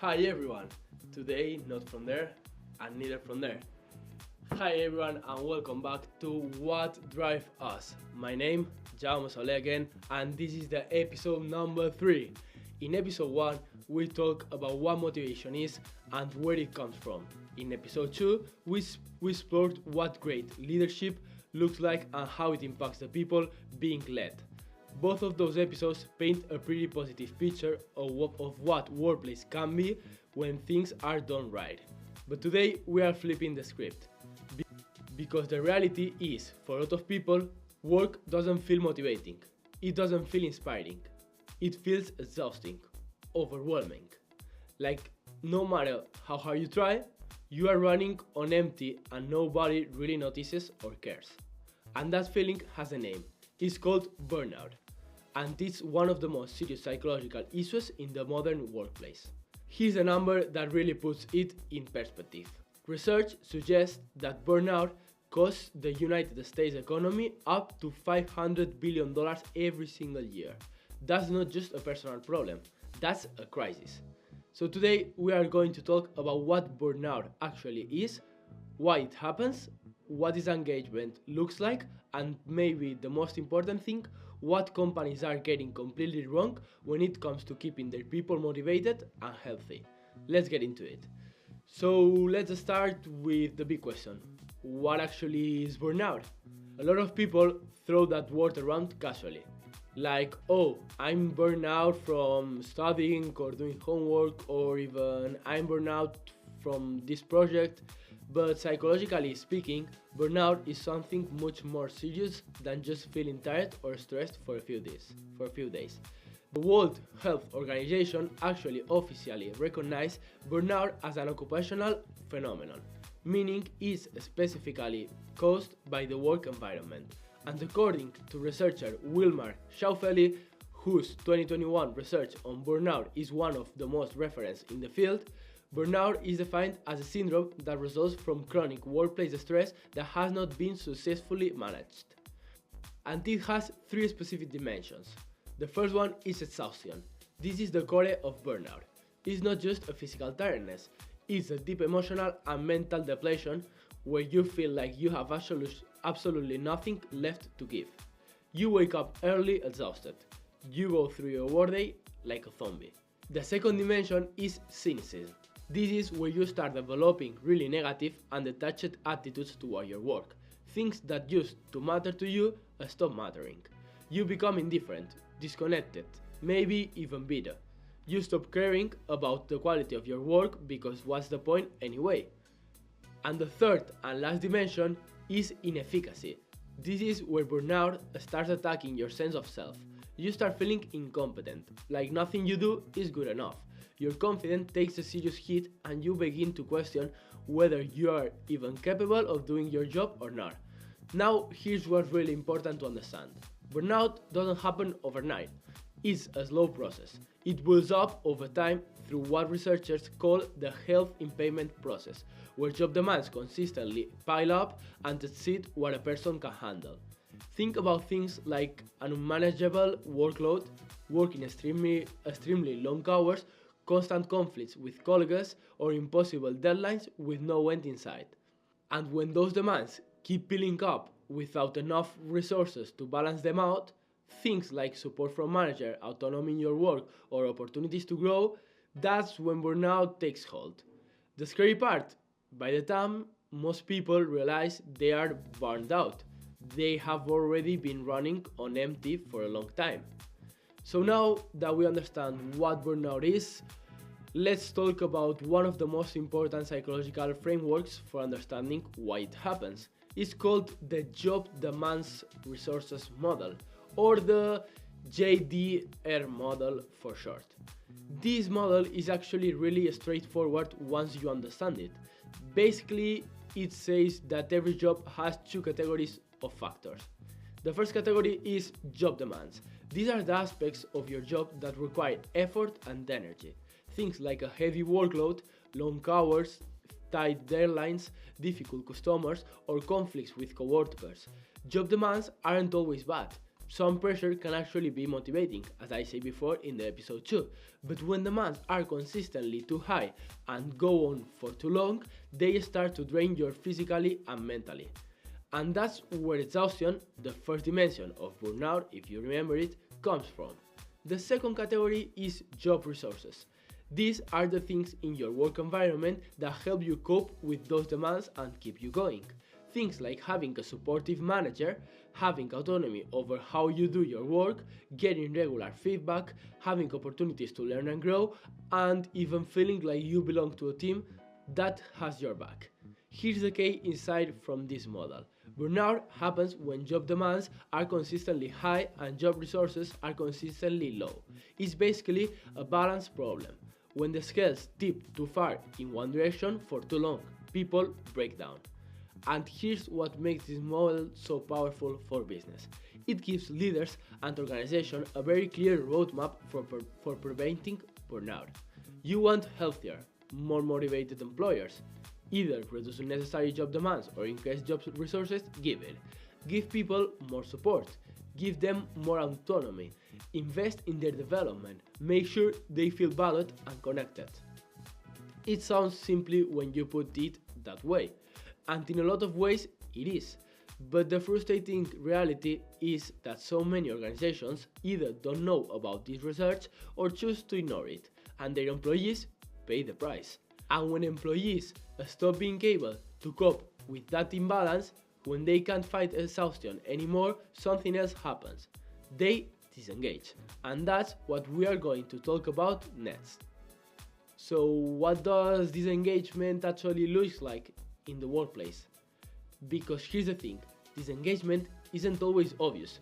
Hi everyone! Today, not from there, and neither from there. Hi everyone, and welcome back to What Drive Us. My name, Jaume Solé again, and this is the episode number 3. In episode 1, we talk about what motivation is and where it comes from. In episode 2, we explored what great leadership looks like and how it impacts the people being led. Both of those episodes paint a pretty positive picture of what workplace can be when things are done right. But today we are flipping the script. Because the reality is, for a lot of people, work doesn't feel motivating. It doesn't feel inspiring. It feels exhausting, overwhelming. Like, no matter how hard you try, you are running on empty and nobody really notices or cares. And that feeling has a name. It's called burnout. And it's one of the most serious psychological issues in the modern workplace. Here's a number that really puts it in perspective. Research suggests that burnout costs the United States economy up to $500 billion every single year. That's not just a personal problem, that's a crisis. So today we are going to talk about what burnout actually is, why it happens, what disengagement looks like, and maybe the most important thing, what companies are getting completely wrong when it comes to keeping their people motivated and healthy. Let's get into it. So let's start with the big question. What actually is burnout? A lot of people throw that word around casually. Like, oh, I'm burned out from studying or doing homework, or even I'm burned out from this project. But psychologically speaking, burnout is something much more serious than just feeling tired or stressed for a few days. The World Health Organization actually officially recognized burnout as an occupational phenomenon, meaning it's specifically caused by the work environment. And according to researcher Wilmar Schauffele, whose 2021 research on burnout is one of the most referenced in the field, burnout is defined as a syndrome that results from chronic workplace stress that has not been successfully managed. And it has 3 specific dimensions. The first one is exhaustion. This is the core of burnout. It's not just a physical tiredness, it's a deep emotional and mental depletion where you feel like you have absolutely nothing left to give. You wake up early exhausted. You go through your workday like a zombie. The second dimension is cynicism. This is where you start developing really negative and detached attitudes toward your work. Things that used to matter to you stop mattering. You become indifferent, disconnected, maybe even bitter. You stop caring about the quality of your work because what's the point anyway? And the third and last dimension is inefficacy. This is where burnout starts attacking your sense of self. You start feeling incompetent, like nothing you do is good enough. Your confidence takes a serious hit and you begin to question whether you are even capable of doing your job or not. Now, here's what's really important to understand. Burnout doesn't happen overnight. It's a slow process. It builds up over time through what researchers call the health impairment process, where job demands consistently pile up and exceed what a person can handle. Think about things like an unmanageable workload, working extremely long hours, constant conflicts with colleagues, or impossible deadlines with no end in sight. And when those demands keep piling up without enough resources to balance them out, things like support from manager, autonomy in your work, or opportunities to grow, that's when burnout takes hold. The scary part, by the time most people realize they are burned out, they have already been running on empty for a long time. So now that we understand what burnout is, let's talk about one of the most important psychological frameworks for understanding why it happens. It's called the Job Demands Resources Model, or the JDR model for short. This model is actually really straightforward once you understand it. Basically, it says that every job has 2 categories of factors. The first category is job demands. These are the aspects of your job that require effort and energy. Things like a heavy workload, long hours, tight deadlines, difficult customers, or conflicts with coworkers. Job demands aren't always bad. some pressure can actually be motivating, as I said before in the episode 2, but when demands are consistently too high and go on for too long, they start to drain you physically and mentally. And that's where exhaustion, the first dimension of burnout, if you remember it, comes from. The second category is job resources. These are the things in your work environment that help you cope with those demands and keep you going. Things like having a supportive manager, having autonomy over how you do your work, getting regular feedback, having opportunities to learn and grow, and even feeling like you belong to a team that has your back. Here's the key insight from this model. Burnout happens when job demands are consistently high and job resources are consistently low. It's basically a balance problem. When the scales tip too far in one direction for too long, people break down. And here's what makes this model so powerful for business. It gives leaders and organizations a very clear roadmap for preventing burnout. You want healthier, more motivated employers. Either reduce unnecessary job demands or increase job resources, give it. Give people more support. Give them more autonomy. Invest in their development. Make sure they feel valued and connected. It sounds simple when you put it that way, and in a lot of ways it is. But the frustrating reality is that so many organizations either don't know about this research or choose to ignore it, and their employees pay the price. And when employees stop being able to cope with that imbalance, when they can't fight exhaustion anymore, something else happens. They disengage. And that's what we are going to talk about next. So what does disengagement actually look like in the workplace? Because here's the thing, disengagement isn't always obvious.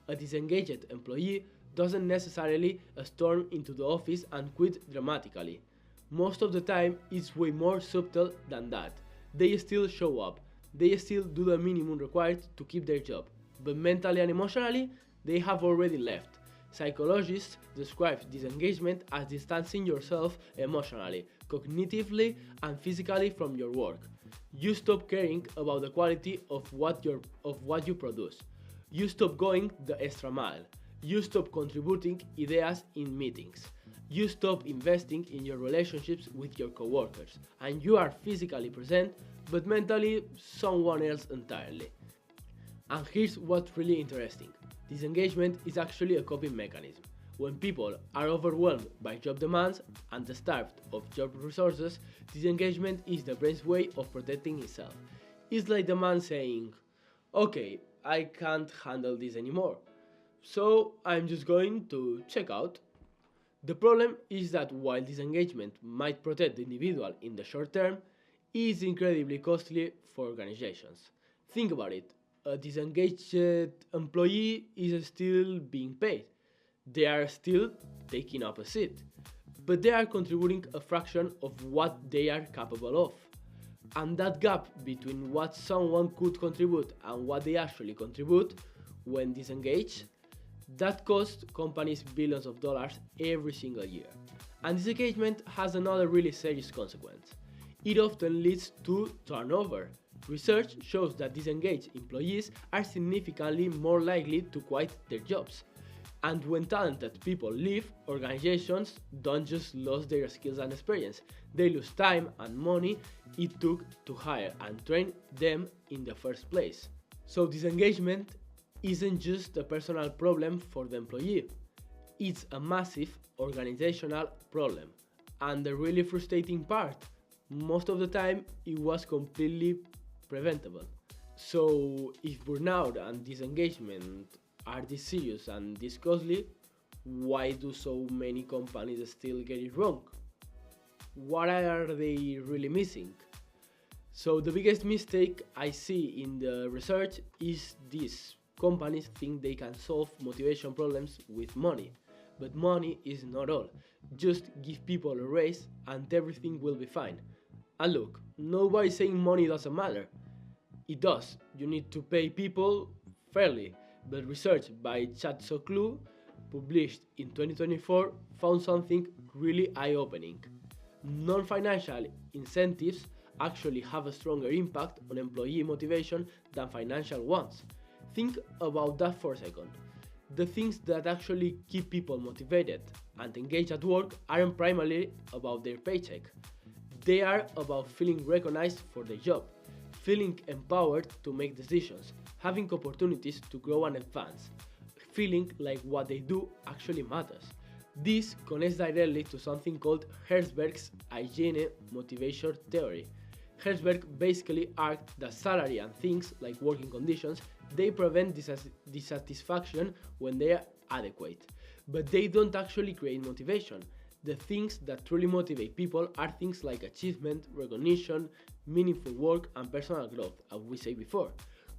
A disengaged employee doesn't necessarily storm into the office and quit dramatically. Most of the time, it's way more subtle than that. They still show up. They still do the minimum required to keep their job. But mentally and emotionally, they have already left. Psychologists describe disengagement as distancing yourself emotionally, cognitively, and physically from your work. You stop caring about the quality of what you produce. You stop going the extra mile. You stop contributing ideas in meetings. You stop investing in your relationships with your coworkers, and you are physically present, but mentally someone else entirely. And here's what's really interesting. Disengagement is actually a coping mechanism. When people are overwhelmed by job demands and starved of job resources, disengagement is the brain's way of protecting itself. It's like the man saying, okay, I can't handle this anymore, so I'm just going to check out. The problem is that while disengagement might protect the individual in the short term, it is incredibly costly for organizations. Think about it, a disengaged employee is still being paid. They are still taking up a seat, but they are contributing a fraction of what they are capable of. And that gap between what someone could contribute and what they actually contribute when disengaged, that costs companies billions of dollars every single year. And disengagement has another really serious consequence. It often leads to turnover. Research shows that disengaged employees are significantly more likely to quit their jobs. And when talented people leave, organizations don't just lose their skills and experience, they lose time and money it took to hire and train them in the first place. So disengagement isn't just a personal problem for the employee, it's a massive organizational problem. And the really frustrating part, most of the time it was completely preventable. So if burnout and disengagement are this serious and this costly, why do so many companies still get it wrong? What are they really missing? So the biggest mistake I see in the research is this. Companies think they can solve motivation problems with money, but money is not all. Just give people a raise and everything will be fine. And look, nobody's saying money doesn't matter. It does. You need to pay people fairly, but research by Chatsoglou, published in 2024, found something really eye-opening. Non-financial incentives actually have a stronger impact on employee motivation than financial ones. Think about that for a second. The things that actually keep people motivated and engaged at work aren't primarily about their paycheck. They are about feeling recognized for their job, feeling empowered to make decisions, having opportunities to grow and advance, feeling like what they do actually matters. This connects directly to something called Herzberg's hygiene motivation theory. Herzberg basically argued that salary and things like working conditions they prevent dissatisfaction when they are adequate, but they don't actually create motivation. The things that truly motivate people are things like achievement, recognition, meaningful work, and personal growth, as we said before.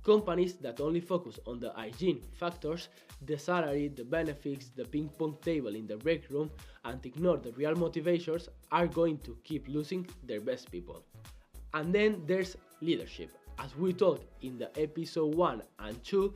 Companies that only focus on the hygiene factors, the salary, the benefits, the ping pong table in the break room, and ignore the real motivations are going to keep losing their best people. And then there's leadership. As we talked in the episode 1 and 2,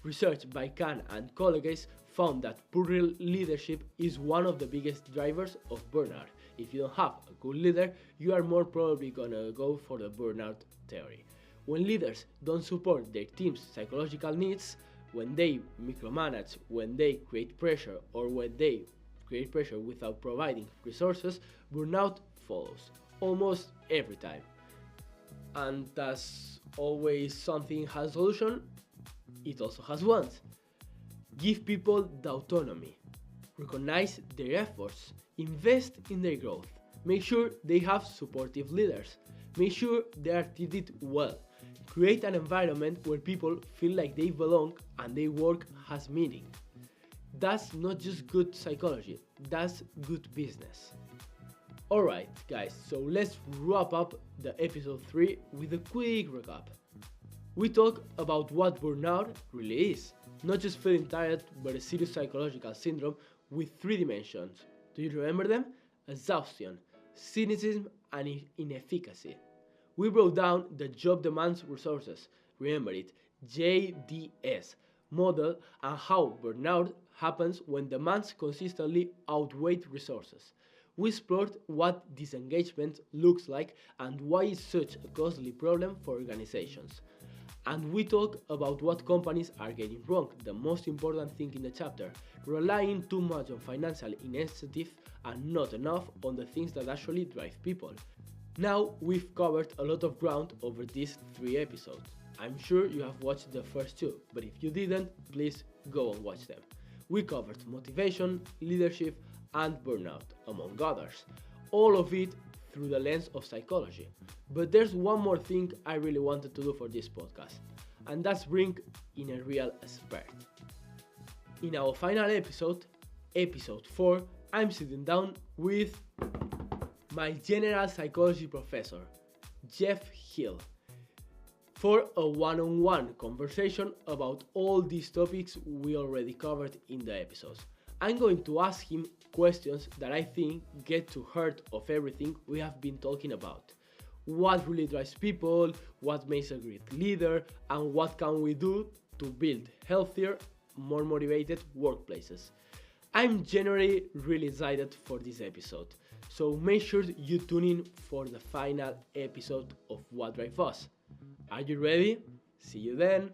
research by Kahn and colleagues found that poor leadership is one of the biggest drivers of burnout. If you don't have a good leader, you are more probably gonna go for the burnout theory. When leaders don't support their team's psychological needs, when they micromanage, when they create pressure, or when they create pressure without providing resources, burnout follows, almost every time. And as always something has a solution, it also has ones. Give people the autonomy. Recognize their efforts. Invest in their growth. Make sure they have supportive leaders. Make sure they are treated well. Create an environment where people feel like they belong and their work has meaning. That's not just good psychology, that's good business. Alright guys, so let's wrap up the episode 3 with a quick recap. We talk about what burnout really is, not just feeling tired but a serious psychological syndrome with 3 dimensions. Do you remember them? Exhaustion, cynicism and inefficacy. We broke down the job demands resources, remember it, JDS model, and how burnout happens when demands consistently outweigh resources. We explored what disengagement looks like and why it's such a costly problem for organizations. And we talk about what companies are getting wrong, the most important thing in the chapter, relying too much on financial incentive and not enough on the things that actually drive people. Now we've covered a lot of ground over these 3 episodes. I'm sure you have watched the first 2, but if you didn't, please go and watch them. We covered motivation, leadership, and burnout, among others. All of it through the lens of psychology. But there's one more thing I really wanted to do for this podcast, and that's bring in a real expert. In our final episode, episode 4, I'm sitting down with my general psychology professor, Jeff Hill, for a one-on-one conversation about all these topics we already covered in the episodes. I'm going to ask him questions that I think get to heart of everything we have been talking about. What really drives people, what makes a great leader, and what can we do to build healthier, more motivated workplaces. I'm generally really excited for this episode, so make sure you tune in for the final episode of What Drives Us. Are you ready? See you then!